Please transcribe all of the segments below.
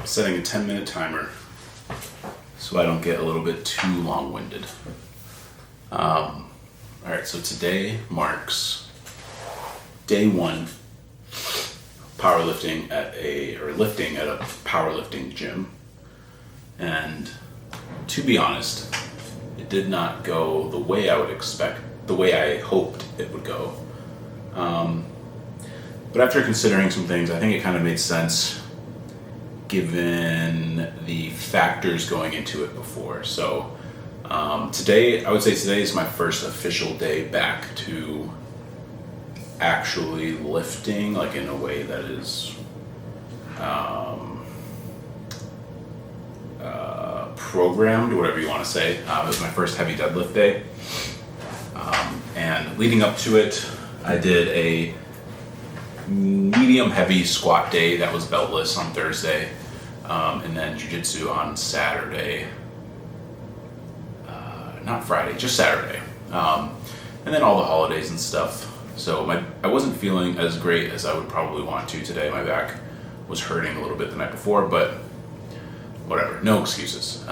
setting a 10-minute timer so I don't get a little bit too long-winded. All right, so today marks day one lifting at a powerlifting gym, and to be honest, it did not go the way I would expect, the way I hoped it would go. But after considering some things, I think it kind of made sense given the factors going into it before. So today, I would say today is my first official day back to actually lifting, like in a way that is programmed, whatever you want to say. It was my first heavy deadlift day. And leading up to it, I did a medium heavy squat day that was beltless on Thursday, and then jiu-jitsu on Saturday. Not Friday, just Saturday. And then all the holidays and stuff. So I wasn't feeling as great as I would probably want to today. My back was hurting a little bit the night before, but whatever, no excuses.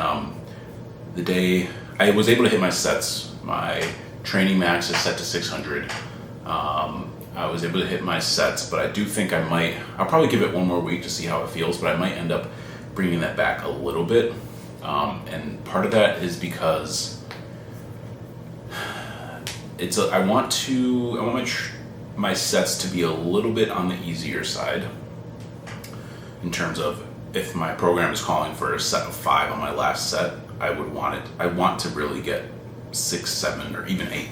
The day I was able to hit my sets, my training max is set to 600. I was able to hit my sets, but I do think I'll probably give it one more week to see how it feels, but I might end up bringing that back a little bit. And part of that is because I want my sets to be a little bit on the easier side in terms of if my program is calling for a set of 5 on my last set, I want to really get 6, 7, or even 8,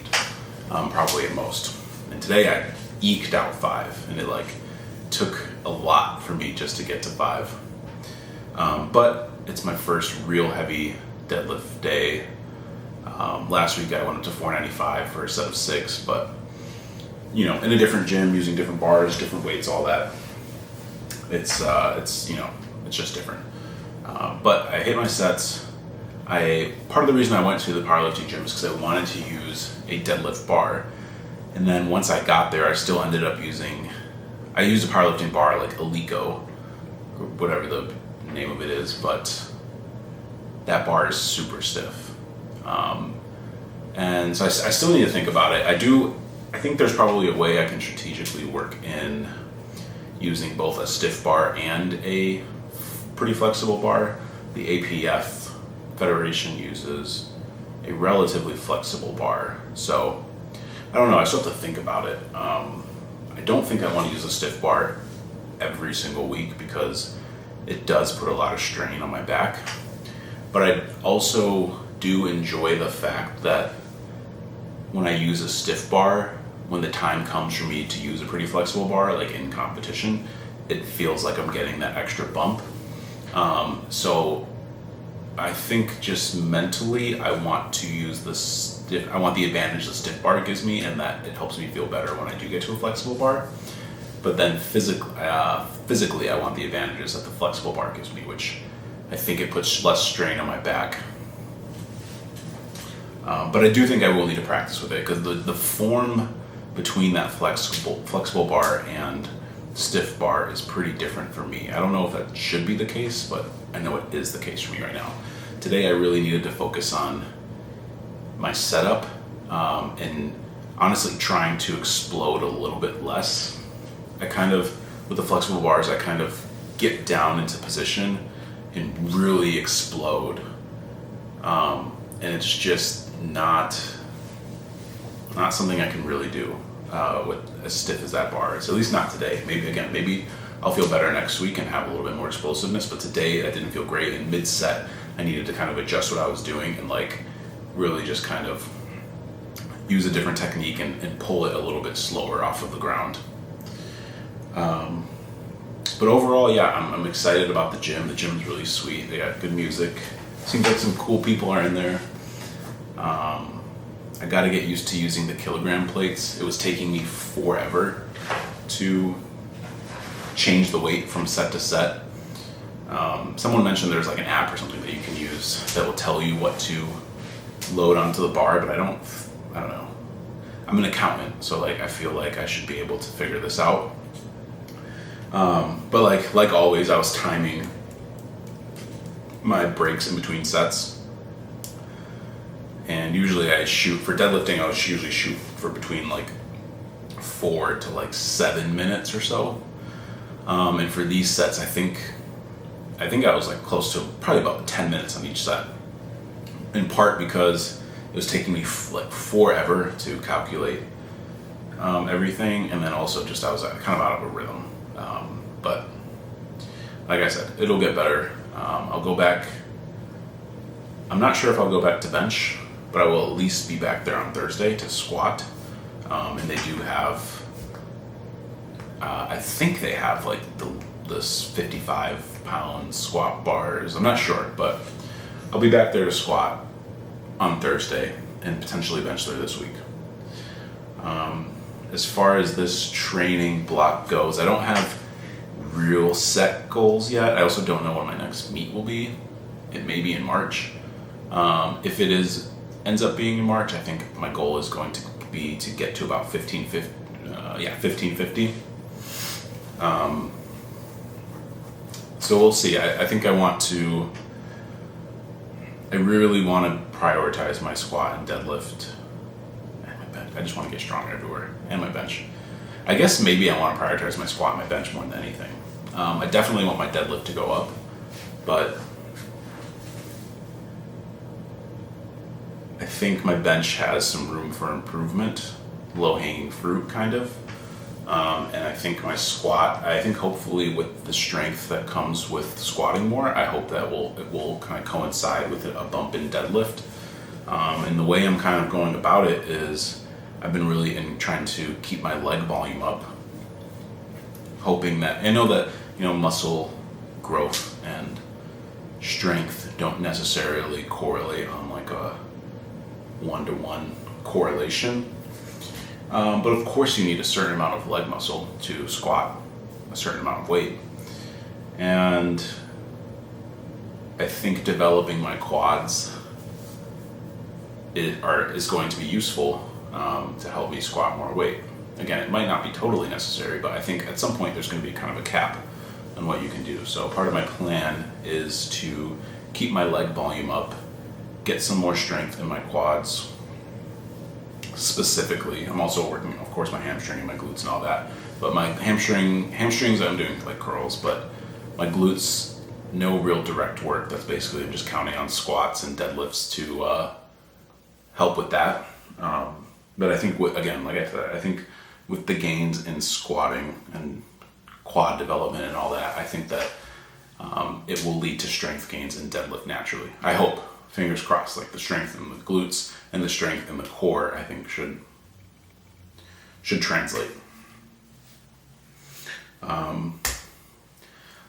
probably at most. And today I eked out 5, and it took a lot for me just to get to 5. But it's my first real heavy deadlift day. Last week I went up to 495 for a set of 6, but in a different gym, using different bars, different weights, all that. It's just different. But I hit my sets. Part of the reason I went to the powerlifting gym is because I wanted to use a deadlift bar. And then once I got there, I still ended up used a powerlifting bar like Alico, or whatever the name of it is, but that bar is super stiff. And so I still need to think about it. I think there's probably a way I can strategically work in using both a stiff bar and a pretty flexible bar. The APF Federation uses a relatively flexible bar. So I don't know, I still have to think about it. I don't think I want to use a stiff bar every single week because it does put a lot of strain on my back. But I also do enjoy the fact that when I use a stiff bar, when the time comes for me to use a pretty flexible bar, like in competition, it feels like I'm getting that extra bump. So I think just mentally, I want to use I want the advantage the stiff bar gives me, and that it helps me feel better when I do get to a flexible bar. But then physically, I want the advantages that the flexible bar gives me, which I think it puts less strain on my back. But I do think I will need to practice with it because the form between that flexible bar and stiff bar is pretty different for me. I don't know if that should be the case, but I know it is the case for me right now. Today I really needed to focus on my setup and honestly trying to explode a little bit less. With the flexible bars, I kind of get down into position and really explode. And it's just not something I can really do with as stiff as that bar is, at least not today. Maybe I'll feel better next week and have a little bit more explosiveness, but today I didn't feel great. In mid-set, I needed to kind of adjust what I was doing and really just kind of use a different technique and pull it a little bit slower off of the ground. But overall, yeah, I'm excited about the gym. The gym's really sweet. They got good music. Seems like some cool people are in there. I got to get used to using the kilogram plates. It was taking me forever to change the weight from set to set. Someone mentioned there's an app or something that you can use that will tell you what to load onto the bar, but I don't know. I'm an accountant, so I feel like I should be able to figure this out. But like always, I was timing my breaks in between sets. And usually I shoot for deadlifting. I usually shoot for between like 4 to like 7 minutes or so. And for these sets, I think I was like close to probably about 10 minutes on each set. In part because it was taking me like forever to calculate everything, and then also just I was kind of out of a rhythm. But like I said, it'll get better. I'll go back. I'm not sure if I'll go back to bench, but I will at least be back there on Thursday to squat. And they do have, I think they have like this 55-pound squat bars. I'm not sure, but I'll be back there to squat on Thursday and potentially bench there this week. As far as this training block goes, I don't have real set goals yet. I also don't know when my next meet will be. It may be in March. If it ends up being in March, I think my goal is going to be to get to about 1550. So we'll see. I think I really want to prioritize my squat and deadlift and my bench. I just want to get stronger everywhere, and my bench. I guess maybe I want to prioritize my squat and my bench more than anything. I definitely want my deadlift to go up, but I think my bench has some room for improvement, low-hanging fruit kind of. And I think my squat, hopefully with the strength that comes with squatting more, I hope that it will kind of coincide with a bump in deadlift. And the way I'm kind of going about it is I've been really trying to keep my leg volume up, hoping that, I know that, muscle growth and strength don't necessarily correlate on like a 1-to-1 correlation. But of course you need a certain amount of leg muscle to squat a certain amount of weight. And I think developing my quads is going to be useful to help me squat more weight. Again, it might not be totally necessary, but I think at some point there's going to be kind of a cap on what you can do. So part of my plan is to keep my leg volume up, get some more strength in my quads. Specifically, I'm also working, of course, my hamstring and my glutes and all that. But my hamstrings, I'm doing like curls, but my glutes, no real direct work. That's basically I'm just counting on squats and deadlifts to help with that. But I think, again, like I said, I think with the gains in squatting and quad development and all that, I think that it will lead to strength gains in deadlift naturally. I hope. Fingers crossed, like the strength in the glutes and the strength in the core, I think should translate.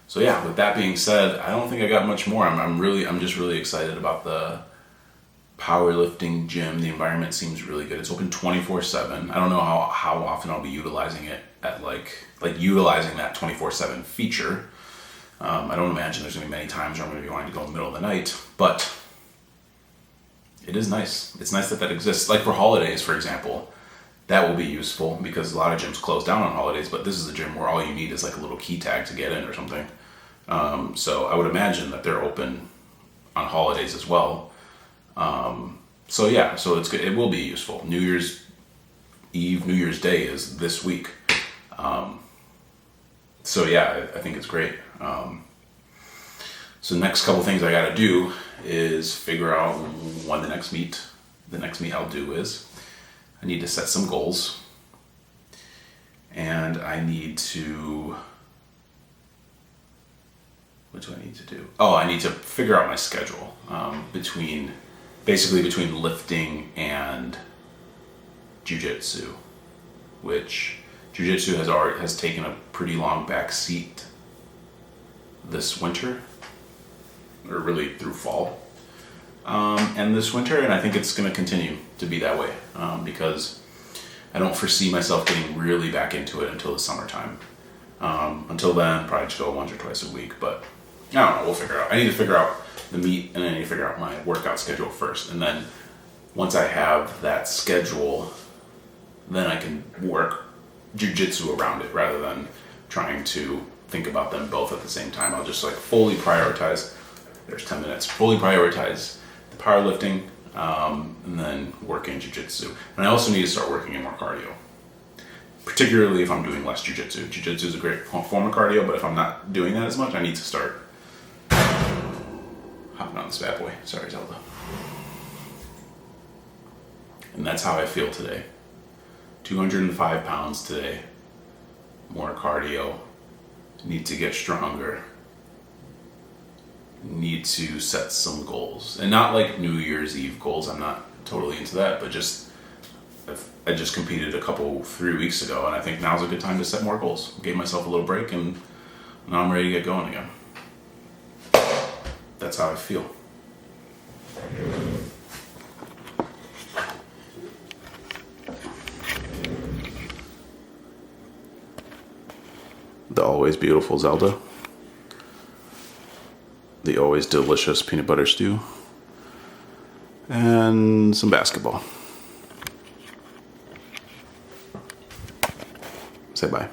So yeah, with that being said, I don't think I got much more. I'm just really excited about the Powerlifting Gym. The environment seems really good. It's open 24/7. I don't know how often I'll be utilizing it at like utilizing that 24/7 feature. I don't imagine there's gonna be many times where I'm gonna be wanting to go in the middle of the night, but it is nice. It's nice that exists. Like for holidays, for example, that will be useful because a lot of gyms close down on holidays, but this is a gym where all you need is like a little key tag to get in or something. So I would imagine that they're open on holidays as well. So yeah, so it's good. It will be useful. New Year's Eve, New Year's Day is this week. So yeah, I think it's great. So the next couple things I got to do is figure out when the next meet I'll do is. I need to set some goals, and I need to, what do I need to do? Oh, I need to figure out my schedule between lifting and jiu-jitsu, which jiu-jitsu has taken a pretty long back seat this winter, or really through fall, and this winter, and I think it's going to continue to be that way because I don't foresee myself getting really back into it until the summertime. Until then, probably just go once or twice a week, but I don't know, we'll figure out. I need to figure out the meet, and I need to figure out my workout schedule first, and then once I have that schedule, then I can work jiu-jitsu around it rather than trying to think about them both at the same time. I'll just like fully prioritize there's 10 minutes. Fully prioritize the powerlifting, and then working jiu-jitsu. And I also need to start working in more cardio, particularly if I'm doing less jiu-jitsu. Jiu-jitsu is a great form of cardio, but if I'm not doing that as much, I need to start hopping on this bad boy. Sorry, Zelda. And that's how I feel today. 205 pounds today. More cardio. Need to get stronger. Need to set some goals. And not like New Year's Eve goals. I'm not totally into that, but I just competed 3 weeks ago, and I think now's a good time to set more goals. Gave myself a little break, and now I'm ready to get going again. That's how I feel. The always beautiful Zelda. The always delicious peanut butter stew. And some basketball. Say bye.